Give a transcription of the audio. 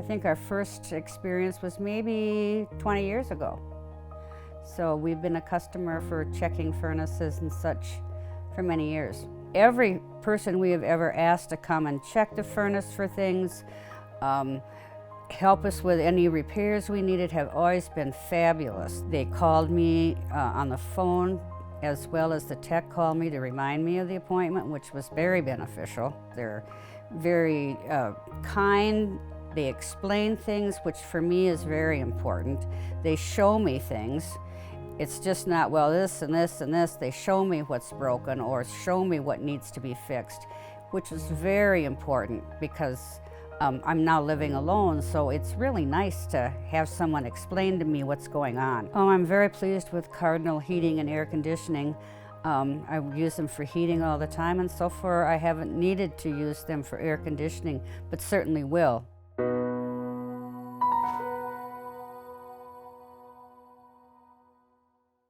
I think our first experience was maybe 20 years ago. So we've been a customer for checking furnaces and such for many years. Every person we have ever asked to come and check the furnace for things, help us with any repairs we needed, have always been fabulous. They called me on the phone, as well as the tech called me to remind me of the appointment, which was very beneficial. They're very kind. They explain things, which for me is very important. They show me things. It's just not, well, this and this and this. They show me what's broken or show me what needs to be fixed, which is very important because I'm now living alone, so it's really nice to have someone explain to me what's going on. Oh, I'm very pleased with Cardinal heating and air conditioning. I use them for heating all the time, and so far I haven't needed to use them for air conditioning, but certainly will.